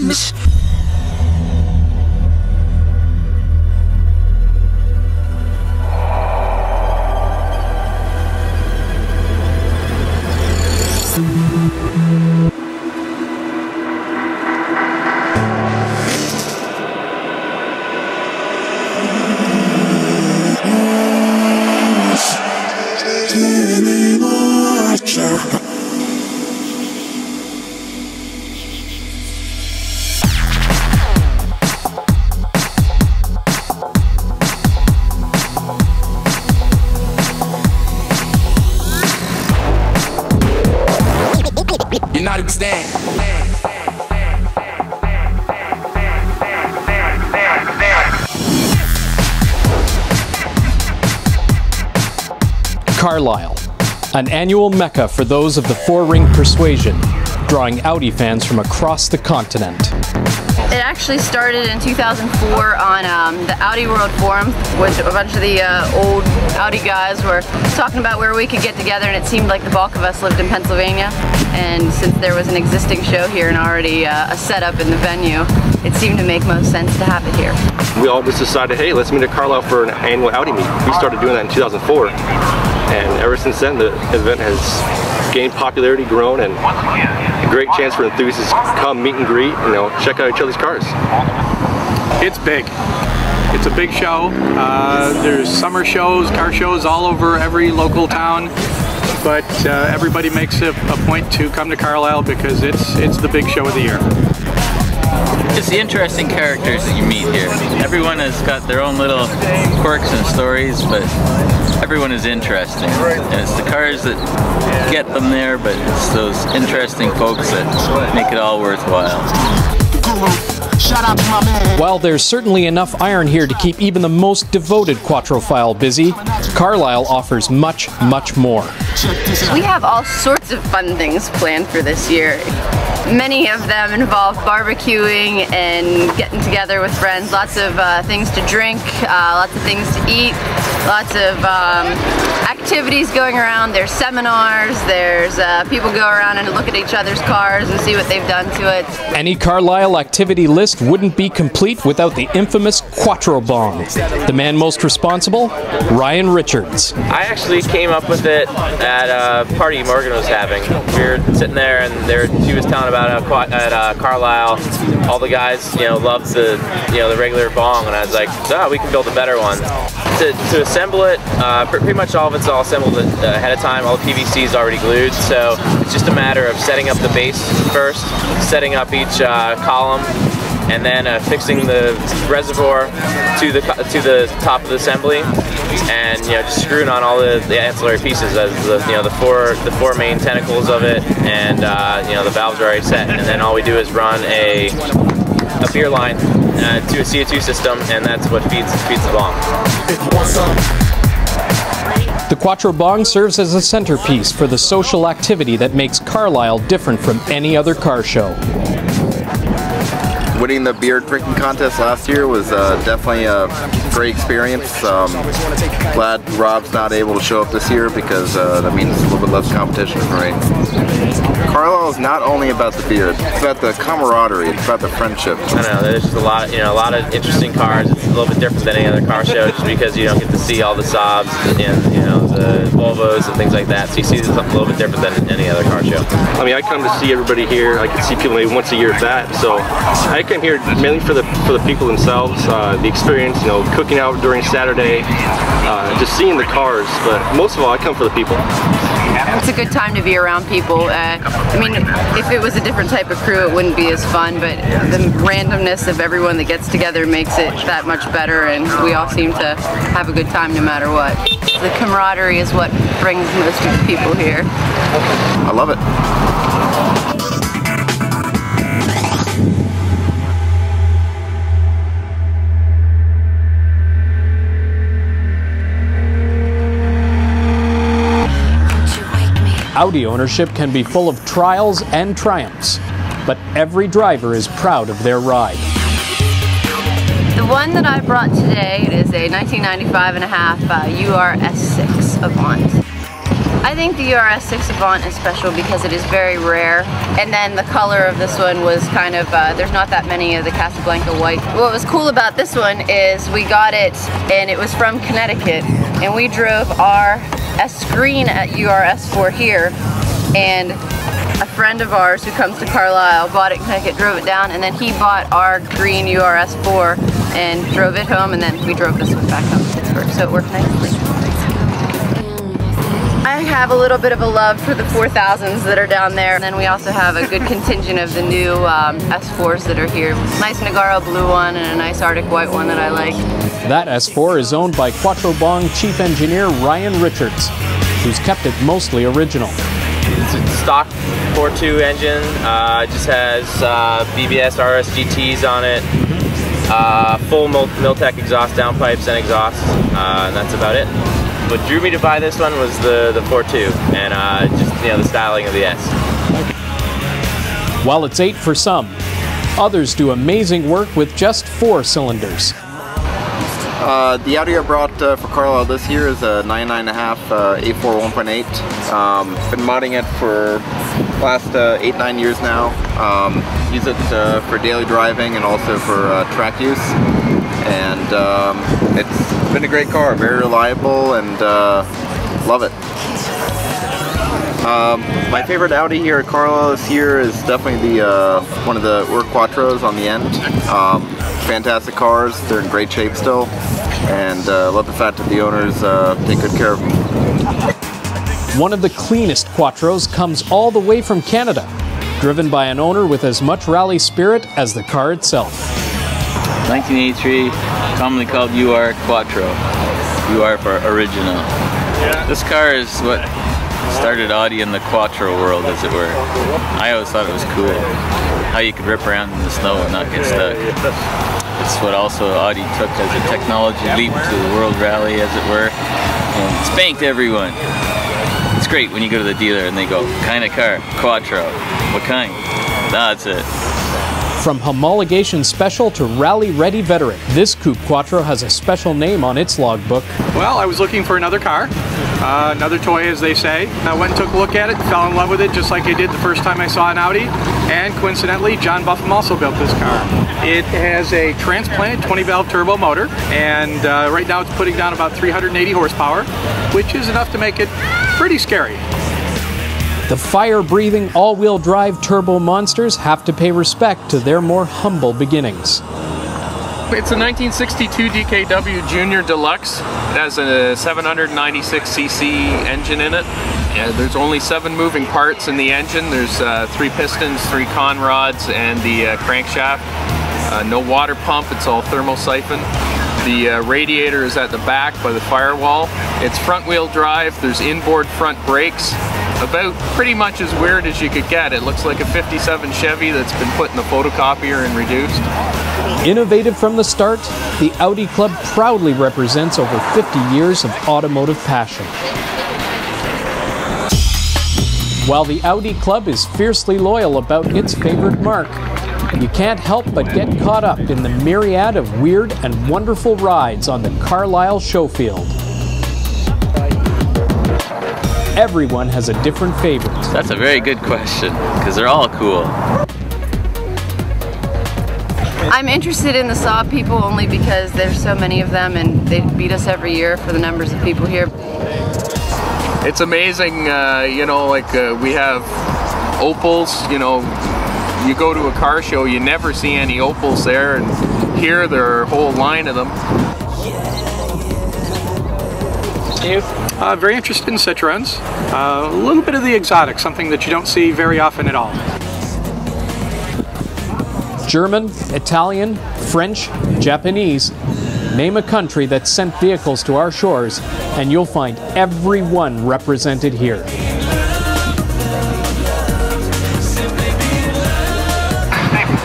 famous. You're not understand. Carlisle, an annual mecca for those of the four-ring persuasion, drawing Audi fans from across the continent. It actually started in 2004 on the Audi World Forum, which a bunch of the old Audi guys were talking about where we could get together, and it seemed like the bulk of us lived in Pennsylvania. And since there was an existing show here and already a setup in the venue, it seemed to make most sense to have it here. We all just decided, hey, let's meet at Carlisle for an annual Audi meet. We started doing that in 2004, and ever since then the event has gained popularity, grown, and a great chance for enthusiasts to come meet and greet, check out each other's cars. It's big. It's a big show. There's summer shows, car shows all over every local town, but everybody makes a point to come to Carlisle because it's the big show of the year. It's the interesting characters that you meet here. Everyone has got their own little quirks and stories, but everyone is interesting. And it's the cars that get them there, but it's those interesting folks that make it all worthwhile. While there's certainly enough iron here to keep even the most devoted quattrophile busy, Carlisle offers much, much more. We have all sorts of fun things planned for this year. Many of them involve barbecuing and getting together with friends, lots of things to drink, lots of things to eat, lots of activities going around. There's seminars, there's people go around and look at each other's cars and see what they've done to it. Any Carlisle activity list wouldn't be complete without the infamous Quattro Bong. The man most responsible? Ryan Richards. I actually came up with it at a party Morgan was having. We were sitting there and she was telling about it at Carlisle. All the guys, loved the regular bong, and I was like, oh, we can build a better one. To assemble it, pretty much all of it's all assembled ahead of time. All the PVC is already glued, so it's just a matter of setting up the base first, setting up each column, and then fixing the reservoir to the top of the assembly, and just screwing on all the ancillary pieces as the four main tentacles of it, and the valves are already set, and then all we do is run a beer line to a CO2 system, and that's what feeds the bong. The Quattro Bong serves as a centerpiece for the social activity that makes Carlisle different from any other car show. Winning the beer drinking contest last year was definitely a great experience. Glad Rob's not able to show up this year because that means a little bit less competition for me. Carlisle is not only about the beer; it's about the camaraderie, it's about the friendship. I don't know. There's just a lot of interesting cars. It's a little bit different than any other car show, just because you don't get to see all the Saabs and the Volvos and things like that. So you see something a little bit different than any other car show. I mean, I come to see everybody here. I can see people maybe once a year at that. So I come here mainly for the people themselves, the experience, cooking out during Saturday, just seeing the cars. But most of all, I come for the people. It's a good time to be around people. I mean, if it was a different type of crew, it wouldn't be as fun, but the randomness of everyone that gets together makes it that much better, and we all seem to have a good time no matter what. The camaraderie is what brings most of the people here. I love it. Audi ownership can be full of trials and triumphs, but every driver is proud of their ride. The one that I brought today, it is a 1995 and a half URS6 Avant. I think the URS 6 Avant is special because it is very rare, and then the color of this one was kind of, there's not that many of the Casablanca white. What was cool about this one is we got it, and it was from Connecticut, and we drove our S Green at URS 4 here, and a friend of ours who comes to Carlisle bought it in Connecticut, drove it down, and then he bought our green URS 4 and drove it home, and then we drove this one back home to Pittsburgh, so it worked nicely. I have a little bit of a love for the 4000s that are down there, and then we also have a good contingent of the new S4s that are here. Nice Nagaro blue one and a nice Arctic white one that I like. That S4 is owned by Quattro Bong chief engineer Ryan Richards, who's kept it mostly original. It's a stock 4.2 engine, just has BBS RS GTs on it, full Miltech exhaust downpipes and exhausts, and that's about it. What drew me to buy this one was the 4.2 and just the styling of the S. While it's 8 for some, others do amazing work with just 4 cylinders. The Audi I brought for Carlisle this year is a 99.5 A4 1.8. Been modding it for the last 8-9 years now. Use it for daily driving and also for track use. And it's been a great car, very reliable, and love it. My favorite Audi here at Carlisle this year is definitely the one of the Ur Quattros on the end. Fantastic cars, they're in great shape still, and love the fact that the owners take good care of them. One of the cleanest Quattros comes all the way from Canada, driven by an owner with as much rally spirit as the car itself. 1983, commonly called UR Quattro. UR for original. This car is what started Audi in the Quattro world, as it were. I always thought it was cool how you could rip around in the snow and not get stuck. It's what also Audi took as a technology leap to the World Rally, as it were, and spanked everyone. It's great when you go to the dealer and they go, kind of car? Quattro. What kind? That's it. From homologation special to rally-ready veteran, this Coupe Quattro has a special name on its logbook. Well, I was looking for another car, another toy, as they say. I went and took a look at it, fell in love with it just like I did the first time I saw an Audi, and coincidentally, John Buffum also built this car. It has a transplanted 20-valve turbo motor, and right now it's putting down about 380 horsepower, which is enough to make it pretty scary. The fire-breathing all-wheel drive turbo monsters have to pay respect to their more humble beginnings. It's a 1962 DKW Junior Deluxe. It has a 796cc engine in it. There's only 7 moving parts in the engine. There's 3 pistons, 3 con rods, and the crankshaft. No water pump, it's all thermosiphon. The radiator is at the back by the firewall. It's front-wheel drive. There's inboard front brakes. About pretty much as weird as you could get. It looks like a 57 Chevy that's been put in the photocopier and reduced. Innovative from the start, the Audi Club proudly represents over 50 years of automotive passion. While the Audi Club is fiercely loyal about its favorite mark, you can't help but get caught up in the myriad of weird and wonderful rides on the Carlisle showfield. Everyone has a different favorite. That's a very good question, because they're all cool. I'm interested in the Saab people only because there's so many of them and they beat us every year for the numbers of people here. It's amazing, we have Opals, you go to a car show, you never see any Opals there, and here there are a whole line of them. Very interested in Citroens. A little bit of the exotic, something that you don't see very often at all. German, Italian, French, Japanese. Name a country that sent vehicles to our shores, and you'll find every one represented here.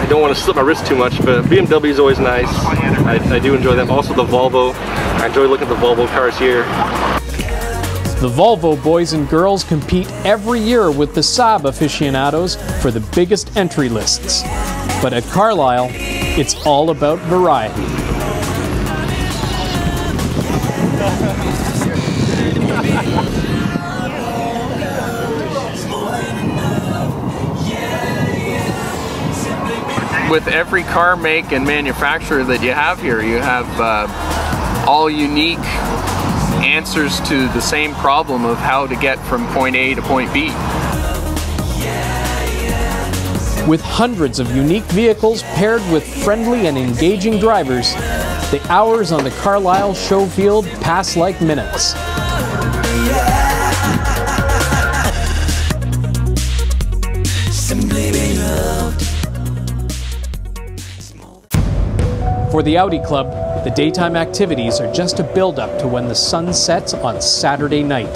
I don't want to slip my wrist too much, but BMW is always nice. I do enjoy them. Also the Volvo. I enjoy looking at the Volvo cars here. The Volvo boys and girls compete every year with the Saab aficionados for the biggest entry lists. But at Carlisle, it's all about variety. with every car make and manufacturer that you have here. You have all unique answers to the same problem of how to get from point A to point B. With hundreds of unique vehicles paired with friendly and engaging drivers, the hours on the Carlisle show field pass like minutes. For the Audi Club, the daytime activities are just a build-up to when the sun sets on Saturday night.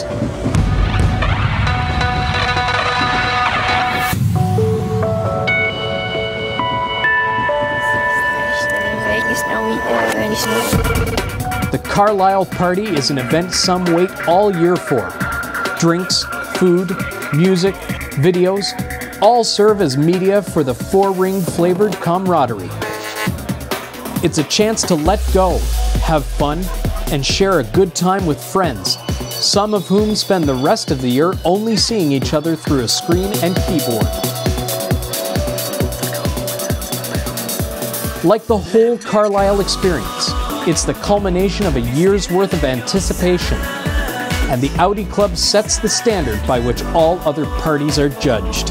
The Carlisle Party is an event some wait all year for. Drinks, food, music, videos, all serve as media for the four-ring flavored camaraderie. It's a chance to let go, have fun, and share a good time with friends, some of whom spend the rest of the year only seeing each other through a screen and keyboard. Like the whole Carlisle experience, it's the culmination of a year's worth of anticipation, and the Audi Club sets the standard by which all other parties are judged.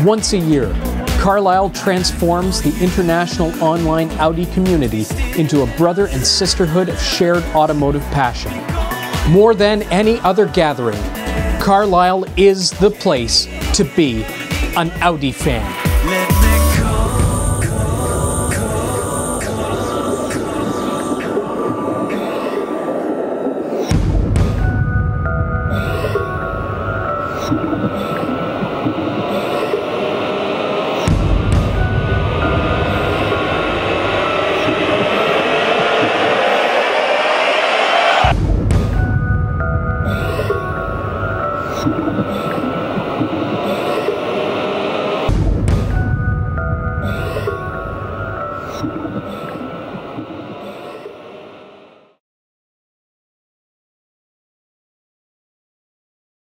Once a year, Carlisle transforms the international online Audi community into a brother and sisterhood of shared automotive passion. More than any other gathering, Carlisle is the place to be an Audi fan.